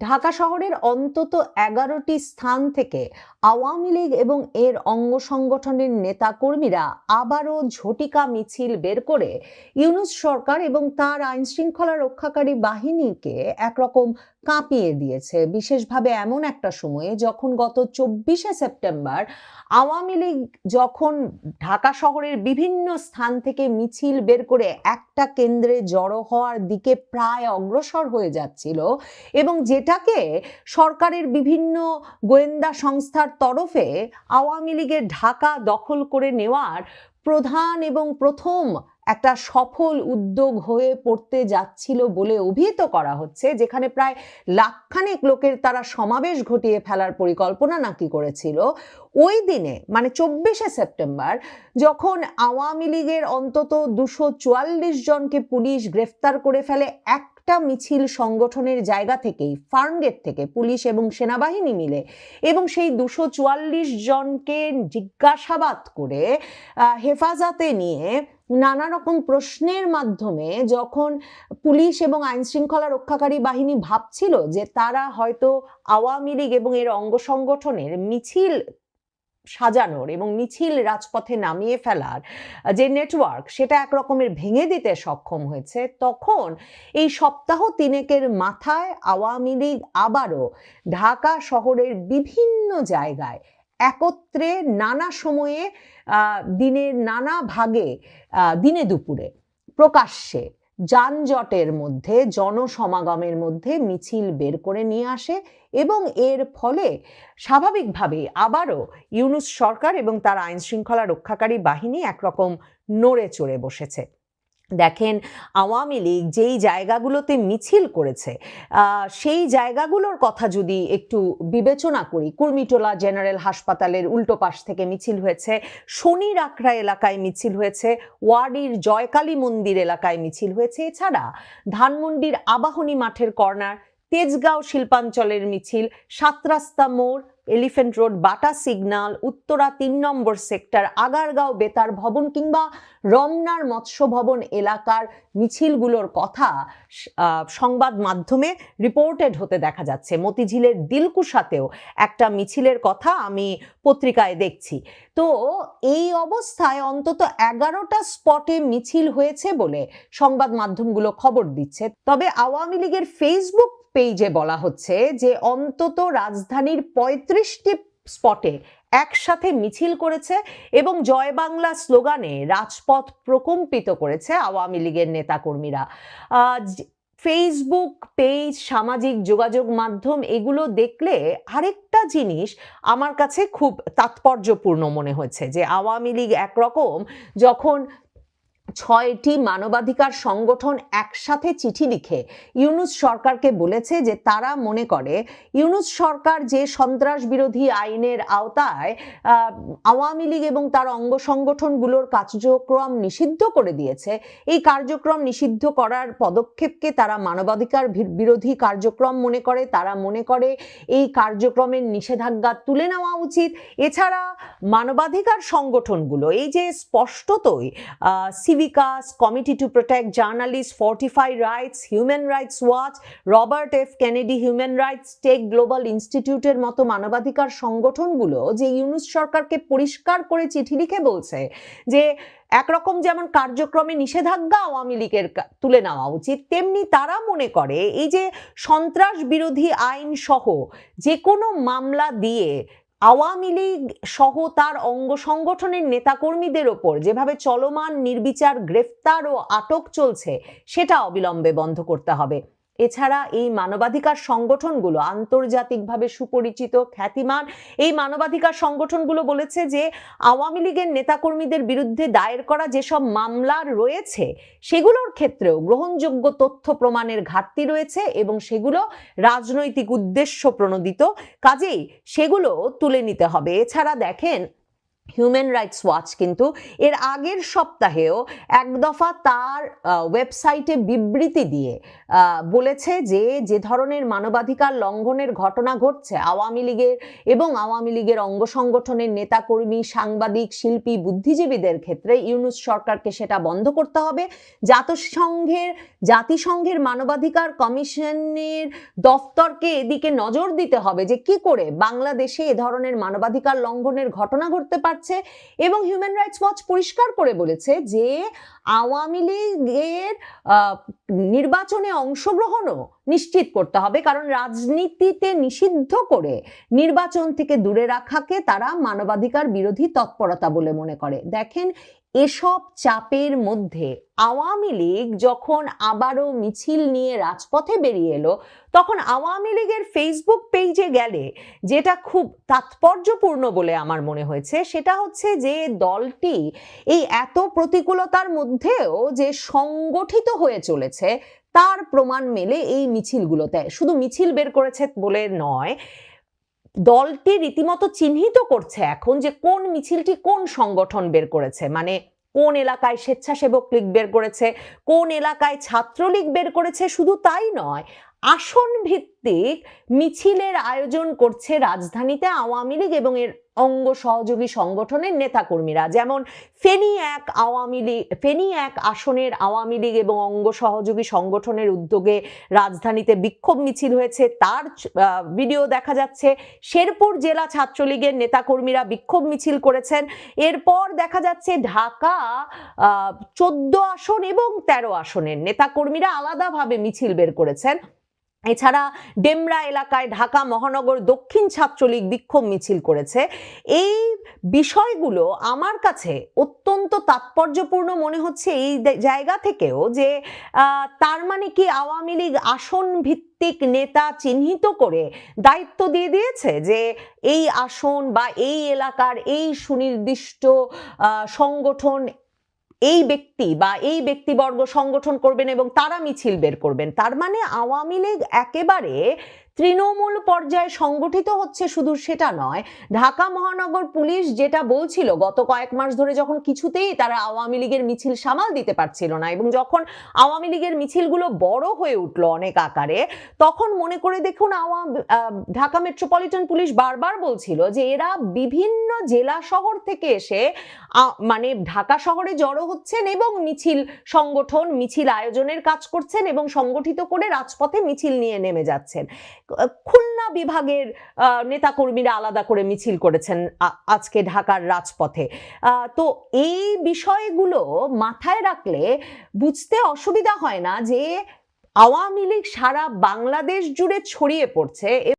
ঢাকা শহরের অন্তত 11টি স্থান থেকে আওয়ামী লীগ এবং এর অঙ্গ সংগঠনের নেতাকর্মীরা আবারও ঝটিকা মিছিল বের করে ইউনূস সরকার এবং তার আইন শৃঙ্খলা রক্ষাকারী বাহিনীকে একরকম কাঁপিয়ে দিয়েছে। বিশেষভাবে এমন একটা সময়ে যখন গত 24শে সেপ্টেম্বর আওয়ামী লীগ যখন ঢাকা শহরের বিভিন্ন স্থান থেকে মিছিল বের করে একটা কেন্দ্রে জড়ো হওয়ার দিকে প্রায় অগ্রসর হয়ে যাচ্ছিল এবং যেটাকে সরকারের বিভিন্ন গোয়েন্দা সংস্থার তরফে আওয়ামী লীগের ঢাকা দখল করে নেওয়ার প্রধান এবং প্রথম একটা সফল উদ্যোগ হয়ে পড়তে যাচ্ছিল বলে অভিহিত করা হচ্ছে, যেখানে প্রায় লাখখানেক লোকের তারা সমাবেশ ঘটিয়ে ফেলার পরিকল্পনা নাকি করেছিল। ওই দিনে মানে 24শে সেপ্টেম্বর যখন আওয়ামী লীগের অন্তত 244 জনকে পুলিশ গ্রেফতার করে ফেলে একটা মিছিল সংগঠনের জায়গা থেকেই, ফার্মগেট থেকে পুলিশ এবং সেনাবাহিনী মিলে, এবং সেই 244 জনকে জিজ্ঞাসাবাদ করে হেফাজতে নিয়ে নানা রকম প্রশ্নের মাধ্যমে যখন পুলিশ এবং আইন শৃঙ্খলা রক্ষাকারী বাহিনী ভাবছিল যে তারা হয়তো আওয়ামী লীগ এবং এর অঙ্গ সংগঠনের মিছিল সাজানোর এবং মিছিল রাজপথে নামিয়ে ফেলার যে নেটওয়ার্ক সেটা একরকমের ভেঙে দিতে সক্ষম হয়েছে, তখন এই সপ্তাহ তিনেকের মাথায় আওয়ামী লীগ আবারও ঢাকা শহরের বিভিন্ন জায়গায় একত্রে নানা সময়ে দিনের নানা ভাগে দিনে দুপুরে প্রকাশ্যে যানজটের মধ্যে জনসমাগমের মধ্যে মিছিল বের করে নিয়ে আসে এবং এর ফলে স্বাভাবিকভাবে আবারও ইউনূস সরকার এবং তার আইন শৃঙ্খলা রক্ষাকারী বাহিনী একরকম নড়ে চড়ে বসেছে। দেখেন, আওয়ামী লীগ যেই জায়গাগুলোতে মিছিল করেছে সেই জায়গাগুলোর কথা যদি একটু বিবেচনা করি, কুর্মিটোলা জেনারেল হাসপাতালের উল্টো পাশ থেকে মিছিল হয়েছে, শনির আখড়া এলাকায় মিছিল হয়েছে, ওয়াডির জয়কালী মন্দির এলাকায় মিছিল হয়েছে, এছাড়া ধানমন্ডির আবাহনী মাঠের কর্নার, তেজগাঁও শিল্পাঞ্চলের মিছিল, 7 রাস্তা মোড়, এলিফ্যান্ট রোড বাটা সিগন্যাল, উত্তরা 3 নম্বর সেক্টর, আগারগাঁও বেতার ভবন কিংবা রমনার মৎস্য ভবন এলাকার মিছিলগুলোর কথা সংবাদ মাধ্যমে রিপোর্টেড হতে দেখা যাচ্ছে। মতিঝিলের দিলকুশাতেও একটা মিছিলের কথা আমি পত্রিকায় দেখছি। তো এই অবস্থায় অন্তত 11টা স্পটে মিছিল হয়েছে বলে সংবাদ মাধ্যমগুলো খবর দিচ্ছে। তবে আওয়ামী লীগের ফেসবুক পেজে বলা হচ্ছে যে অন্তত রাজধানীর 35টি স্পটে একসাথে মিছিল করেছে এবং জয় বাংলা স্লোগানে রাজপথ প্রকম্পিত করেছে আওয়ামী লীগের নেতাকর্মীরা। ফেসবুক পেজ, সামাজিক যোগাযোগ মাধ্যম এগুলো দেখলে আরেকটা জিনিস আমার কাছে খুব তাৎপর্যপূর্ণ মনে হয়েছে যে আওয়ামী লীগ একরকম যখন 6টি মানবাধিকার সংগঠন একসাথে চিঠি লিখে ইউনূস সরকারকে বলেছে যে তারা মনে করে ইউনূস সরকার যে সন্ত্রাস বিরোধী আইনের আওতায় আওয়ামী লীগ এবং তার অঙ্গ সংগঠনগুলোর কার্যক্রম নিষিদ্ধ করে দিয়েছে, এই কার্যক্রম নিষিদ্ধ করার পদক্ষেপকে তারা মানবাধিকার বিরোধী কার্যক্রম মনে করে। তারা মনে করে এই কার্যক্রমের নিষেধাজ্ঞা তুলে নেওয়া উচিত। এছাড়া মানবাধিকার সংগঠনগুলো এই যে স্পষ্টতই সিভিকাস, Committee to Protect Journalist, Fortify Rights, Human Rights Watch, Robert F Kennedy Human Rights Tech Global ইনস্টিটিউটের মতো মানবাধিকার সংগঠনগুলো যে ইউনূস সরকারকে পরিষ্কার করে চিঠি লিখে বলছে যে একরকম যেমন কার্যক্রমে নিষেধাজ্ঞা আওয়ামী লীগের তুলে নেওয়া উচিত, তেমনি তারা মনে করে এই যে সন্ত্রাস বিরোধী আইন সহ যে কোনো মামলা দিয়ে আওয়ামী লীগ সহ তার অঙ্গ সংগঠনের নেতাকর্মীদের ওপর যেভাবে চলমান নির্বিচার গ্রেফতার ও আটক চলছে সেটা অবিলম্বে বন্ধ করতে হবে। এছাড়া এই মানবাধিকার সংগঠনগুলো আন্তর্জাতিকভাবে সুপরিচিত, খ্যাতিমান এই মানবাধিকার সংগঠনগুলো বলেছে যে আওয়ামী লীগের নেতাকর্মীদের বিরুদ্ধে দায়ের করা যেসব মামলা রয়েছে সেগুলোর ক্ষেত্রেও গ্রহণযোগ্য তথ্য প্রমাণের ঘাটতি রয়েছে এবং সেগুলো রাজনৈতিক উদ্দেশ্য প্রণোদিত, কাজেই সেগুলো তুলে নিতে হবে। এছাড়া দেখেন, হিউম্যান রাইটস ওয়াচ কিন্তু এর আগের সপ্তাহেও এক দফা তার ওয়েবসাইটে বিবৃতি দিয়ে বলেছে যে যে ধরনের মানবাধিকার লঙ্ঘনের ঘটনা ঘটছে আওয়ামী লীগের এবং আওয়ামী লীগের অঙ্গ সংগঠনের নেতাকর্মী, সাংবাদিক, শিল্পী, বুদ্ধিজীবীদের ক্ষেত্রে ইউনূস সরকারকে সেটা বন্ধ করতে হবে। জাতিসংঘের মানবাধিকার কমিশনের দফতরকে এদিকে নজর দিতে হবে যে কি করে বাংলাদেশে এ ধরনের মানবাধিকার লঙ্ঘনের ঘটনা ঘটতে পারছে। এবং হিউম্যান রাইটস ওয়াচ পরিষ্কার করে বলেছে যে আওয়ামী লীগের নির্বাচনে অংশগ্রহণও নিশ্চিত করতে হবে, কারণ রাজনীতিতে নিষিদ্ধ করে নির্বাচন থেকে দূরে রাখাকে তারা মানবাধিকার বিরোধী তৎপরতা বলে মনে করে। দেখেন, এসব চাপের মধ্যে আওয়ামী লীগ যখন আবারও মিছিল নিয়ে রাজপথে বেরিয়ে এলো, তখন আওয়ামী লীগের ফেসবুক পেজে গেলে যেটা খুব তাৎপর্যপূর্ণ বলে আমার মনে হয়েছে সেটা হচ্ছে যে দলটি এই এত প্রতিকূলতার মধ্যেও যে সংগঠিত হয়ে চলেছে তার প্রমাণ মেলে এই মিছিলগুলোতে। শুধু মিছিল বের করেছে বলে নয়, দলটি রীতিমতো চিহ্নিত করছে এখন যে কোন মিছিলটি কোন সংগঠন বের করেছে, মানে কোন এলাকায় স্বেচ্ছাসেবক লীগ বের করেছে, কোন এলাকায় ছাত্রলীগ বের করেছে। শুধু তাই নয়, আসন ভিত্তিক মিছিলের আয়োজন করছে রাজধানীতে আওয়ামী লীগ এবং এর অঙ্গ সহযোগী সংগঠনের নেতাকর্মীরা। যেমন ফেনী এক আসনের আওয়ামী লীগ এবং অঙ্গ সহযোগী সংগঠনের উদ্যোগে রাজধানীতে বিক্ষোভ মিছিল হয়েছে, তার ভিডিও দেখা যাচ্ছে। শেরপুর জেলা ছাত্রলীগের নেতাকর্মীরা বিক্ষোভ মিছিল করেছেন। এরপর দেখা যাচ্ছে ঢাকা 14 আসন এবং 13 আসনের নেতাকর্মীরা আলাদাভাবে মিছিল বের করেছেন। এছাড়া ডেমরা এলাকায় ঢাকা মহানগর দক্ষিণ ছাত্রলীগ বিক্ষোভ মিছিল করেছে। এই বিষয়গুলো আমার কাছে অত্যন্ত তাৎপর্যপূর্ণ মনে হচ্ছে এই জায়গা থেকেও যে তার মানে কি আওয়ামী লীগ আসন ভিত্তিক নেতা চিহ্নিত করে দায়িত্ব দিয়ে দিয়েছে যে এই আসন বা এই এলাকার এই সুনির্দিষ্ট সংগঠন এই ব্যক্তি বা এই ব্যক্তিবর্গ সংগঠন করবেন এবং তারা মিছিল বের করবেন। তার মানে আওয়ামী লীগ একেবারে তৃণমূল পর্যায়ে সংগঠিত হচ্ছে। শুধু সেটা নয়, ঢাকা মহানগর পুলিশ যেটা বলছিল গত কয়েক মাস ধরে, যখন কিছুতেই তারা আওয়ামী লীগের মিছিল সামাল দিতে পারছিল না এবং যখন আওয়ামী লীগের মিছিলগুলো বড় হয়ে উঠলো অনেক আকারে, তখন মনে করে দেখুন ঢাকা মেট্রোপলিটন পুলিশ বারবার বলছিল যে এরা বিভিন্ন জেলা শহর থেকে এসে মানে ঢাকা শহরে জড়ো হচ্ছেন এবং মিছিল আয়োজনের কাজ করছেন এবং সংগঠিত করে রাজপথে মিছিল নিয়ে নেমে যাচ্ছেন। খুলনা বিভাগের নেতাকর্মীরা আলাদা করে মিছিল করেছেন আজকে ঢাকার রাজপথে। তো এই বিষয়গুলো মাথায় রাখলে বুঝতে অসুবিধা হয় না যে আওয়ামী লীগ সারা বাংলাদেশ জুড়ে ছড়িয়ে পড়ছে।